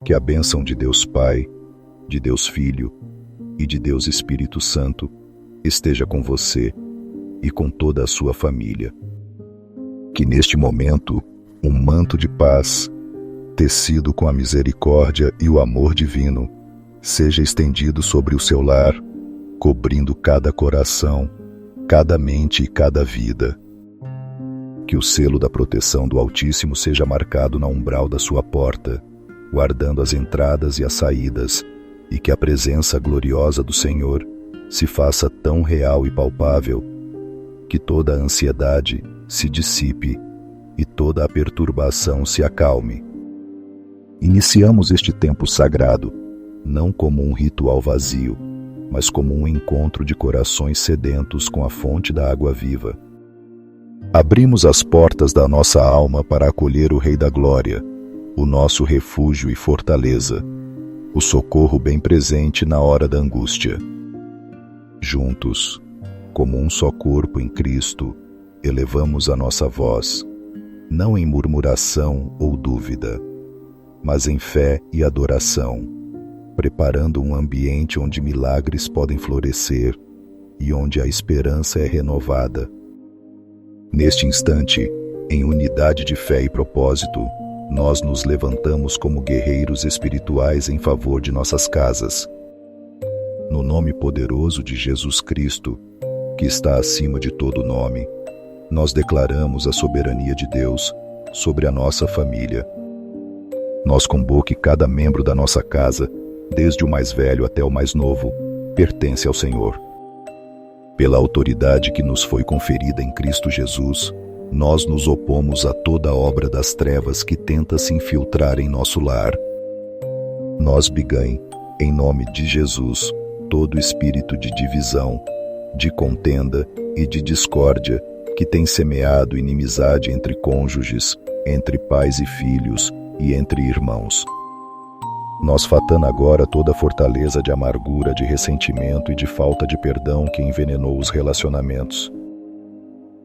Que a bênção de Deus Pai, de Deus Filho e de Deus Espírito Santo esteja com você e com toda a sua família. Que neste momento um manto de paz, tecido com a misericórdia e o amor divino, seja estendido sobre o seu lar, cobrindo cada coração, cada mente e cada vida. Que o selo da proteção do Altíssimo seja marcado na umbral da sua porta, guardando as entradas e as saídas, e que a presença gloriosa do Senhor se faça tão real e palpável que toda a ansiedade se dissipe e toda a perturbação se acalme. Iniciamos este tempo sagrado, não como um ritual vazio, mas como um encontro de corações sedentos com a fonte da água viva. Abrimos as portas da nossa alma para acolher o Rei da Glória, o nosso refúgio e fortaleza, o socorro bem presente na hora da angústia. Juntos, como um só corpo em Cristo, elevamos a nossa voz, não em murmuração ou dúvida, mas em fé e adoração, preparando um ambiente onde milagres podem florescer e onde a esperança é renovada. Neste instante, em unidade de fé e propósito, nós nos levantamos como guerreiros espirituais em favor de nossas casas. No nome poderoso de Jesus Cristo, que está acima de todo nome, nós declaramos a soberania de Deus sobre a nossa família. Nós convoque cada membro da nossa casa, desde o mais velho até o mais novo, pertence ao Senhor. Pela autoridade que nos foi conferida em Cristo Jesus, nós nos opomos a toda obra das trevas que tenta se infiltrar em nosso lar. Nós, Bigaim, em nome de Jesus, todo espírito de divisão, de contenda e de discórdia que tem semeado inimizade entre cônjuges, entre pais e filhos e entre irmãos. Nós fatando agora toda a fortaleza de amargura, de ressentimento e de falta de perdão que envenenou os relacionamentos.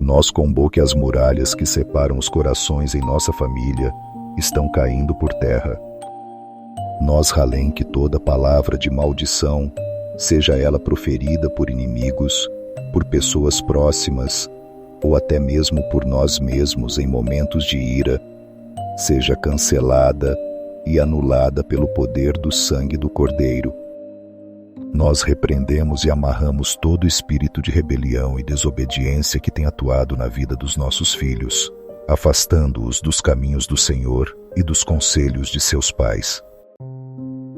Nós convoque as muralhas que separam os corações em nossa família estão caindo por terra. Nós ralém que toda palavra de maldição, seja ela proferida por inimigos, por pessoas próximas, ou até mesmo por nós mesmos em momentos de ira, seja cancelada e anulada pelo poder do sangue do Cordeiro. Nós repreendemos e amarramos todo espírito de rebelião e desobediência que tem atuado na vida dos nossos filhos, afastando-os dos caminhos do Senhor e dos conselhos de seus pais.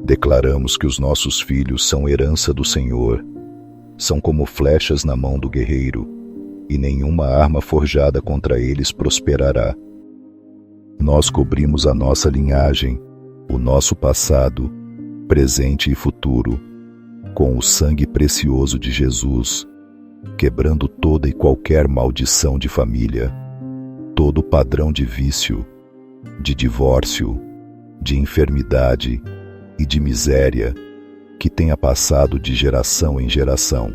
Declaramos que os nossos filhos são herança do Senhor, são como flechas na mão do guerreiro, e nenhuma arma forjada contra eles prosperará. Nós cobrimos a nossa linhagem, o nosso passado, presente e futuro, com o sangue precioso de Jesus, quebrando toda e qualquer maldição de família, todo padrão de vício, de divórcio, de enfermidade e de miséria que tenha passado de geração em geração.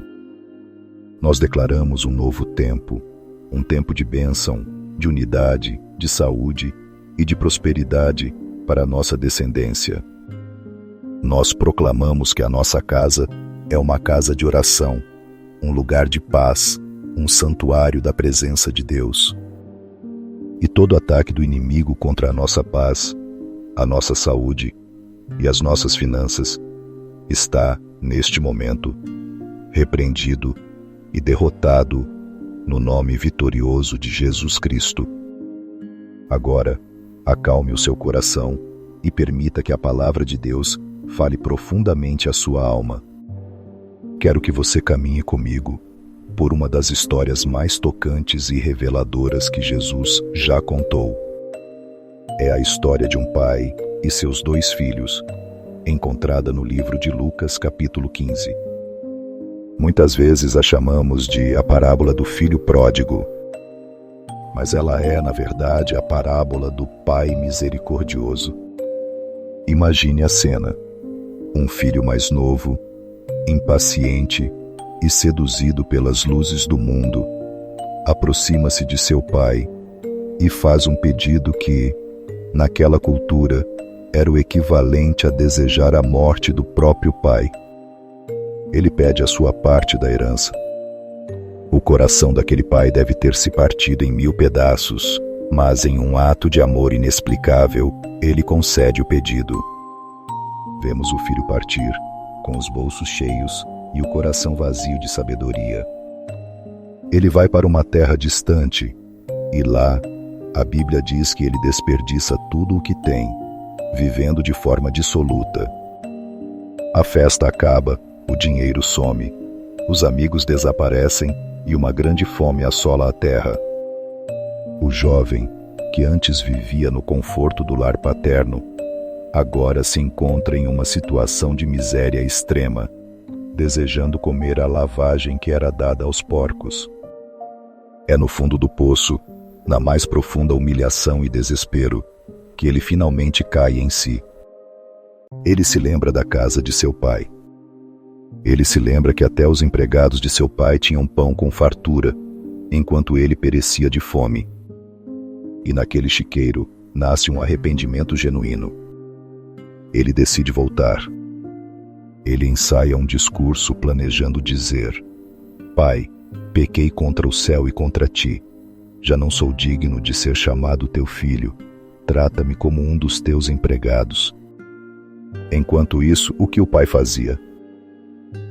Nós declaramos um novo tempo, um tempo de bênção, de unidade, de saúde e de prosperidade para a nossa descendência. Nós proclamamos que a nossa casa é uma casa de oração, um lugar de paz, um santuário da presença de Deus. E todo ataque do inimigo contra a nossa paz, a nossa saúde e as nossas finanças está, neste momento, repreendido e derrotado no nome vitorioso de Jesus Cristo. Agora, acalme o seu coração e permita que a palavra de Deus fale profundamente à sua alma. Quero que você caminhe comigo por uma das histórias mais tocantes e reveladoras que Jesus já contou. É a história de um pai e seus 2 filhos, encontrada no livro de Lucas, capítulo 15. Muitas vezes a chamamos de a parábola do filho pródigo, mas ela é, na verdade, a parábola do Pai misericordioso. Imagine a cena: um filho mais novo, impaciente e seduzido pelas luzes do mundo, aproxima-se de seu pai e faz um pedido que, naquela cultura, era o equivalente a desejar a morte do próprio pai. Ele pede a sua parte da herança. O coração daquele pai deve ter se partido em 1000 pedaços, mas em um ato de amor inexplicável, ele concede o pedido. Vemos o filho partir, com os bolsos cheios e o coração vazio de sabedoria. Ele vai para uma terra distante, e lá, a Bíblia diz que ele desperdiça tudo o que tem, vivendo de forma dissoluta. A festa acaba, o dinheiro some, os amigos desaparecem e uma grande fome assola a terra. O jovem, que antes vivia no conforto do lar paterno, agora se encontra em uma situação de miséria extrema, desejando comer a lavagem que era dada aos porcos. É no fundo do poço, na mais profunda humilhação e desespero, que ele finalmente cai em si. Ele se lembra da casa de seu pai. Ele se lembra que até os empregados de seu pai tinham pão com fartura, enquanto ele perecia de fome. E naquele chiqueiro nasce um arrependimento genuíno. Ele decide voltar. Ele ensaia um discurso planejando dizer: Pai, pequei contra o céu e contra ti. Já não sou digno de ser chamado teu filho. Trata-me como um dos teus empregados. Enquanto isso, o que o pai fazia?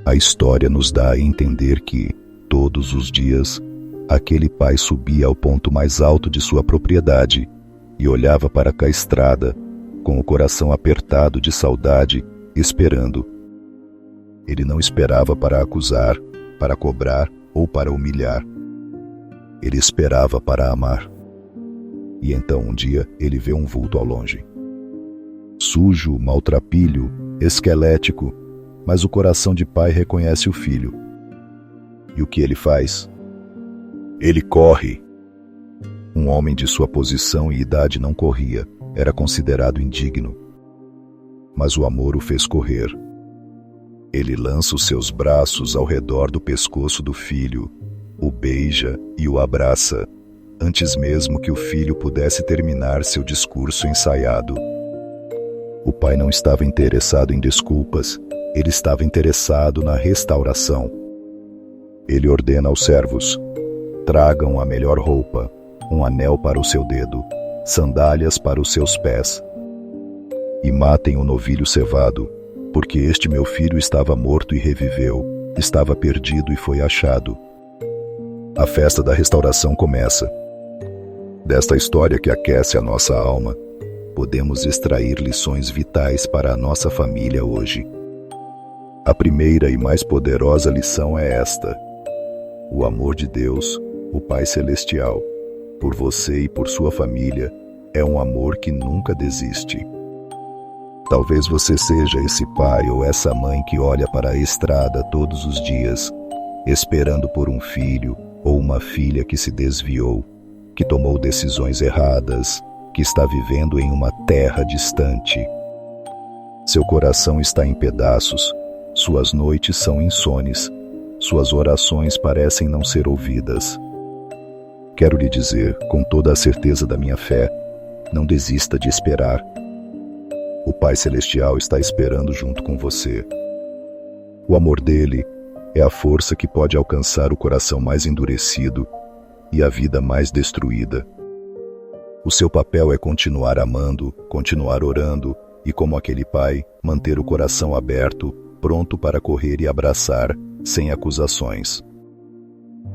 A história nos dá a entender que, todos os dias, aquele pai subia ao ponto mais alto de sua propriedade e olhava para a estrada, com o coração apertado de saudade, esperando. Ele não esperava para acusar, para cobrar ou para humilhar. Ele esperava para amar. E então um dia ele vê um vulto ao longe. Sujo, maltrapilho, esquelético, mas o coração de pai reconhece o filho. E o que ele faz? Ele corre. Um homem de sua posição e idade não corria, era considerado indigno. Mas o amor o fez correr. Ele lança os seus braços ao redor do pescoço do filho, o beija e o abraça, antes mesmo que o filho pudesse terminar seu discurso ensaiado. O pai não estava interessado em desculpas, ele estava interessado na restauração. Ele ordena aos servos: tragam a melhor roupa, um anel para o seu dedo, sandálias para os seus pés. E matem o novilho cevado, porque este meu filho estava morto e reviveu, estava perdido e foi achado. A festa da restauração começa. Desta história que aquece a nossa alma, podemos extrair lições vitais para a nossa família hoje. A primeira e mais poderosa lição é esta: o amor de Deus, o Pai Celestial, por você e por sua família, é um amor que nunca desiste. Talvez você seja esse pai ou essa mãe que olha para a estrada todos os dias, esperando por um filho ou uma filha que se desviou, que tomou decisões erradas, que está vivendo em uma terra distante. Seu coração está em pedaços, suas noites são insones, suas orações parecem não ser ouvidas. Quero lhe dizer, com toda a certeza da minha fé, não desista de esperar. O Pai Celestial está esperando junto com você. O amor dele é a força que pode alcançar o coração mais endurecido e a vida mais destruída. O seu papel é continuar amando, continuar orando e, como aquele pai, manter o coração aberto, pronto para correr e abraçar, sem acusações.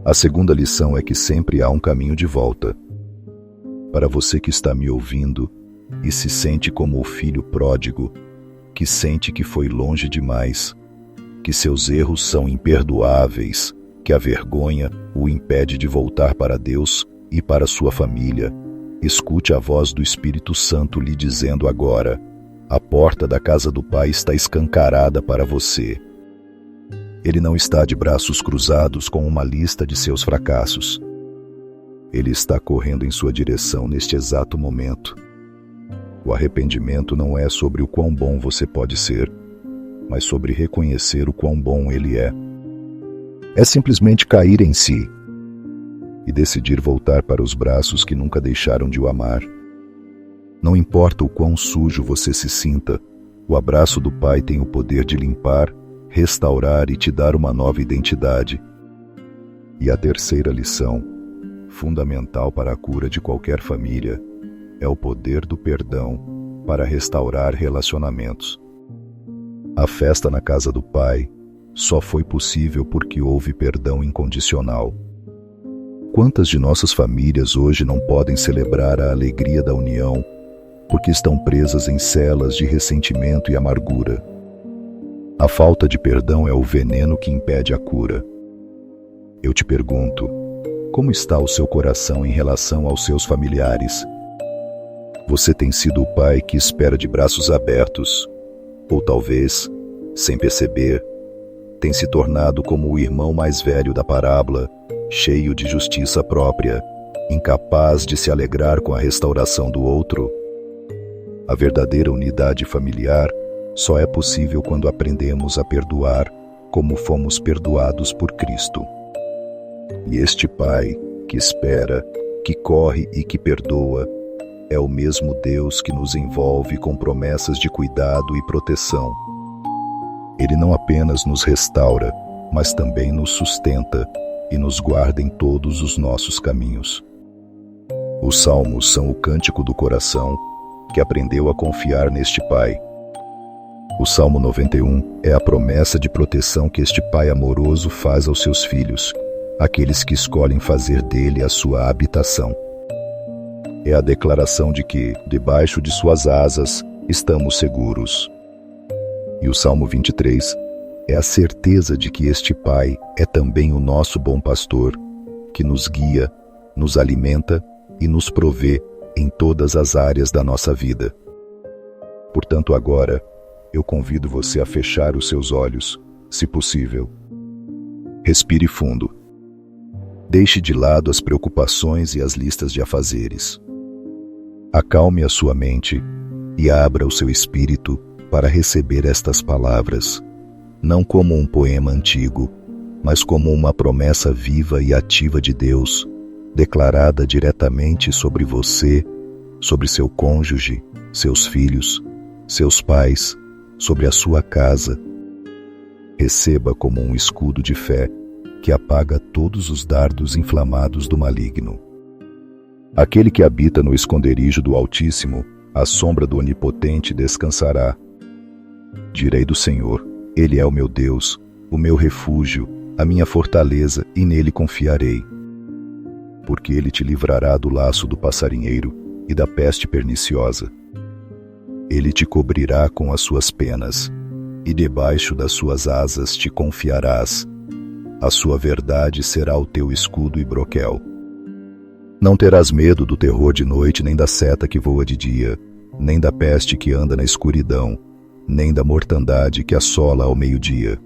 A segunda lição é que sempre há um caminho de volta. Para você que está me ouvindo e se sente como o filho pródigo, que sente que foi longe demais, que seus erros são imperdoáveis, que a vergonha o impede de voltar para Deus e para sua família, escute a voz do Espírito Santo lhe dizendo agora: a porta da casa do Pai está escancarada para você. Ele não está de braços cruzados com uma lista de seus fracassos. Ele está correndo em sua direção neste exato momento. O arrependimento não é sobre o quão bom você pode ser, mas sobre reconhecer o quão bom ele é. É simplesmente cair em si e decidir voltar para os braços que nunca deixaram de o amar. Não importa o quão sujo você se sinta, o abraço do Pai tem o poder de limpar, restaurar e te dar uma nova identidade. E a terceira lição, fundamental para a cura de qualquer família, é o poder do perdão para restaurar relacionamentos. A festa na casa do Pai só foi possível porque houve perdão incondicional. Quantas de nossas famílias hoje não podem celebrar a alegria da união porque estão presas em celas de ressentimento e amargura? A falta de perdão é o veneno que impede a cura. Eu te pergunto, como está o seu coração em relação aos seus familiares? Você tem sido o pai que espera de braços abertos, ou talvez, sem perceber, tem se tornado como o irmão mais velho da parábola, cheio de justiça própria, incapaz de se alegrar com a restauração do outro? A verdadeira unidade familiar só é possível quando aprendemos a perdoar como fomos perdoados por Cristo. E este Pai que espera, que corre e que perdoa, é o mesmo Deus que nos envolve com promessas de cuidado e proteção. Ele não apenas nos restaura, mas também nos sustenta e nos guarda em todos os nossos caminhos. Os salmos são o cântico do coração que aprendeu a confiar neste Pai. O Salmo 91 é a promessa de proteção que este Pai amoroso faz aos seus filhos, aqueles que escolhem fazer dele a sua habitação. É a declaração de que, debaixo de suas asas, estamos seguros. E o Salmo 23 é a certeza de que este Pai é também o nosso bom pastor, que nos guia, nos alimenta e nos provê em todas as áreas da nossa vida. Portanto, agora, eu convido você a fechar os seus olhos, se possível. Respire fundo. Deixe de lado as preocupações e as listas de afazeres. Acalme a sua mente e abra o seu espírito para receber estas palavras, não como um poema antigo, mas como uma promessa viva e ativa de Deus, declarada diretamente sobre você, sobre seu cônjuge, seus filhos, seus pais, sobre a sua casa. Receba como um escudo de fé que apaga todos os dardos inflamados do maligno. Aquele que habita no esconderijo do Altíssimo, à sombra do Onipotente descansará. Direi do Senhor, Ele é o meu Deus, o meu refúgio, a minha fortaleza, e nele confiarei. Porque Ele te livrará do laço do passarinheiro e da peste perniciosa. Ele te cobrirá com as suas penas, e debaixo das suas asas te confiarás. A sua verdade será o teu escudo e broquel. Não terás medo do terror de noite, nem da seta que voa de dia, nem da peste que anda na escuridão, nem da mortandade que assola ao meio-dia.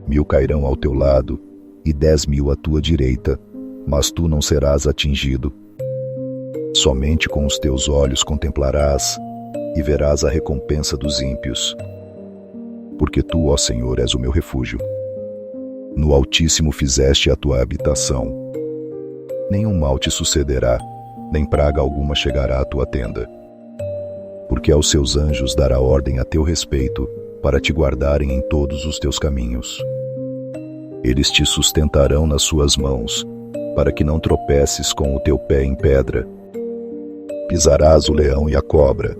1000 cairão ao teu lado e 10.000 à tua direita, mas tu não serás atingido. Somente com os teus olhos contemplarás e verás a recompensa dos ímpios. Porque tu, ó Senhor, és o meu refúgio. No Altíssimo fizeste a tua habitação. Nenhum mal te sucederá, nem praga alguma chegará à tua tenda. Porque aos seus anjos dará ordem a teu respeito, para te guardarem em todos os teus caminhos. Eles te sustentarão nas suas mãos, para que não tropeces com o teu pé em pedra. Pisarás o leão e a cobra,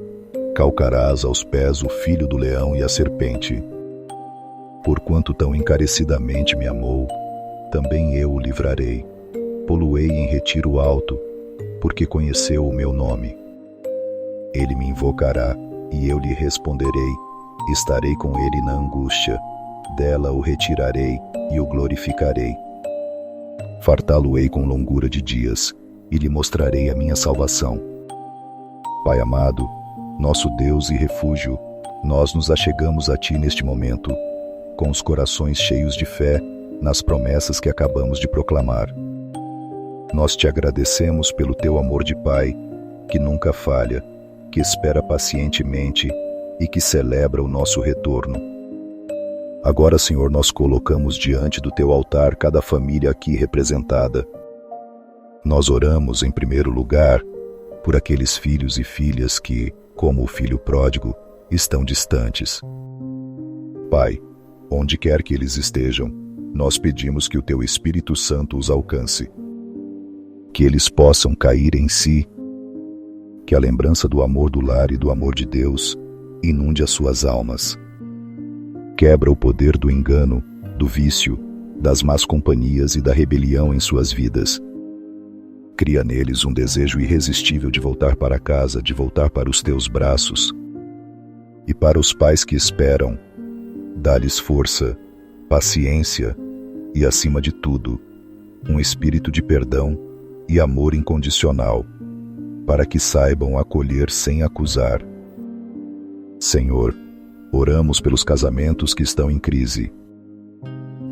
calcarás aos pés o filho do leão e a serpente. Porquanto tão encarecidamente me amou, também eu o livrarei. Poluei em retiro alto, porque conheceu o meu nome. Ele me invocará, e eu lhe responderei. Estarei com ele na angústia. Dela o retirarei e o glorificarei. Fartá-lo-ei com longura de dias, e lhe mostrarei a minha salvação. Pai amado, nosso Deus e refúgio, nós nos achegamos a Ti neste momento, com os corações cheios de fé nas promessas que acabamos de proclamar. Nós te agradecemos pelo Teu amor de Pai, que nunca falha, que espera pacientemente e que celebra o nosso retorno. Agora, Senhor, nós colocamos diante do Teu altar cada família aqui representada. Nós oramos, em primeiro lugar, por aqueles filhos e filhas que, como o filho pródigo, estão distantes. Pai, onde quer que eles estejam, nós pedimos que o Teu Espírito Santo os alcance, que eles possam cair em si, que a lembrança do amor do lar e do amor de Deus inunde as suas almas. Quebra o poder do engano, do vício, das más companhias e da rebelião em suas vidas. Cria neles um desejo irresistível de voltar para casa, de voltar para os Teus braços. E para os pais que esperam, dá-lhes força, paciência e, acima de tudo, um espírito de perdão e amor incondicional, para que saibam acolher sem acusar. Senhor, oramos pelos casamentos que estão em crise,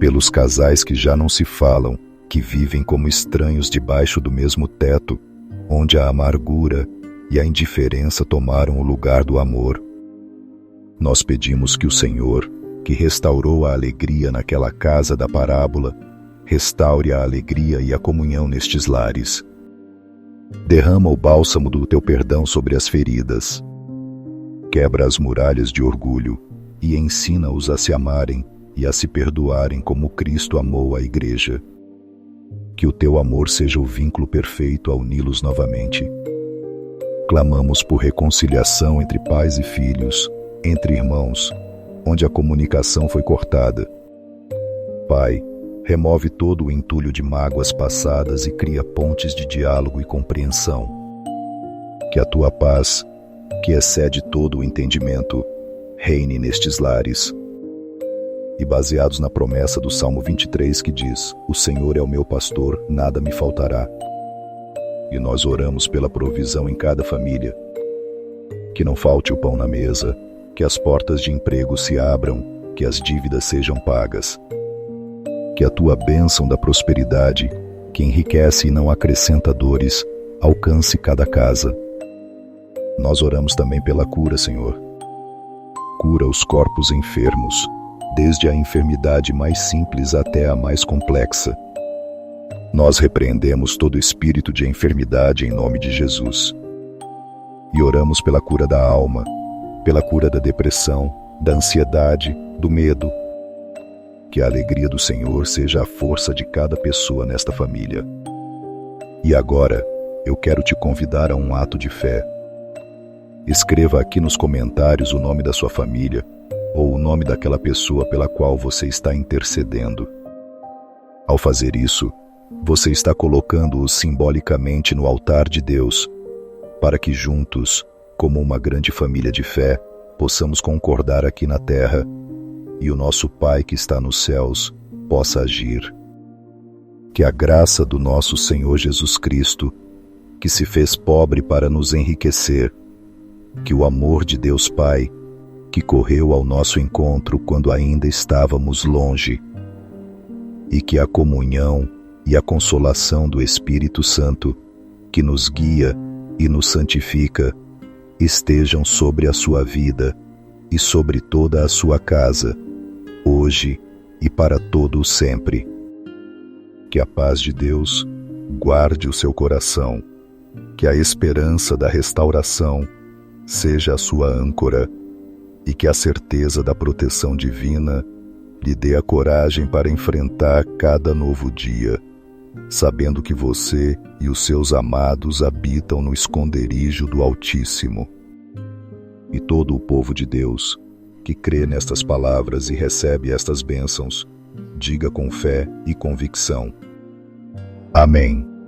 pelos casais que já não se falam, que vivem como estranhos debaixo do mesmo teto, onde a amargura e a indiferença tomaram o lugar do amor. Nós pedimos que o Senhor, que restaurou a alegria naquela casa da parábola, restaure a alegria e a comunhão nestes lares. Derrama o bálsamo do Teu perdão sobre as feridas. Quebra as muralhas de orgulho e ensina-os a se amarem e a se perdoarem como Cristo amou a Igreja. Que o Teu amor seja o vínculo perfeito a uni-los novamente. Clamamos por reconciliação entre pais e filhos, entre irmãos, onde a comunicação foi cortada. Pai, remove todo o entulho de mágoas passadas e cria pontes de diálogo e compreensão. Que a Tua paz, que excede todo o entendimento, reine nestes lares. E baseados na promessa do Salmo 23 que diz: O Senhor é o meu pastor, nada me faltará. E nós oramos pela provisão em cada família. Que não falte o pão na mesa, que as portas de emprego se abram, que as dívidas sejam pagas. Que a Tua bênção da prosperidade, que enriquece e não acrescenta dores, alcance cada casa. Nós oramos também pela cura, Senhor. Cura os corpos enfermos, desde a enfermidade mais simples até a mais complexa. Nós repreendemos todo espírito de enfermidade em nome de Jesus. E oramos pela cura da alma, pela cura da depressão, da ansiedade, do medo. Que a alegria do Senhor seja a força de cada pessoa nesta família. E agora, eu quero te convidar a um ato de fé. Escreva aqui nos comentários o nome da sua família ou o nome daquela pessoa pela qual você está intercedendo. Ao fazer isso, você está colocando-os simbolicamente no altar de Deus, para que juntos, como uma grande família de fé, possamos concordar aqui na terra e o nosso Pai que está nos céus possa agir. Que a graça do nosso Senhor Jesus Cristo, que se fez pobre para nos enriquecer, que o amor de Deus Pai, que correu ao nosso encontro quando ainda estávamos longe, e que a comunhão e a consolação do Espírito Santo, que nos guia e nos santifica, estejam sobre a sua vida e sobre toda a sua casa, hoje e para todo o sempre. Que a paz de Deus guarde o seu coração, que a esperança da restauração seja a sua âncora e que a certeza da proteção divina lhe dê a coragem para enfrentar cada novo dia, sabendo que você e os seus amados habitam no esconderijo do Altíssimo. E todo o povo de Deus, que crê nestas palavras e recebe estas bênçãos, diga com fé e convicção: Amém.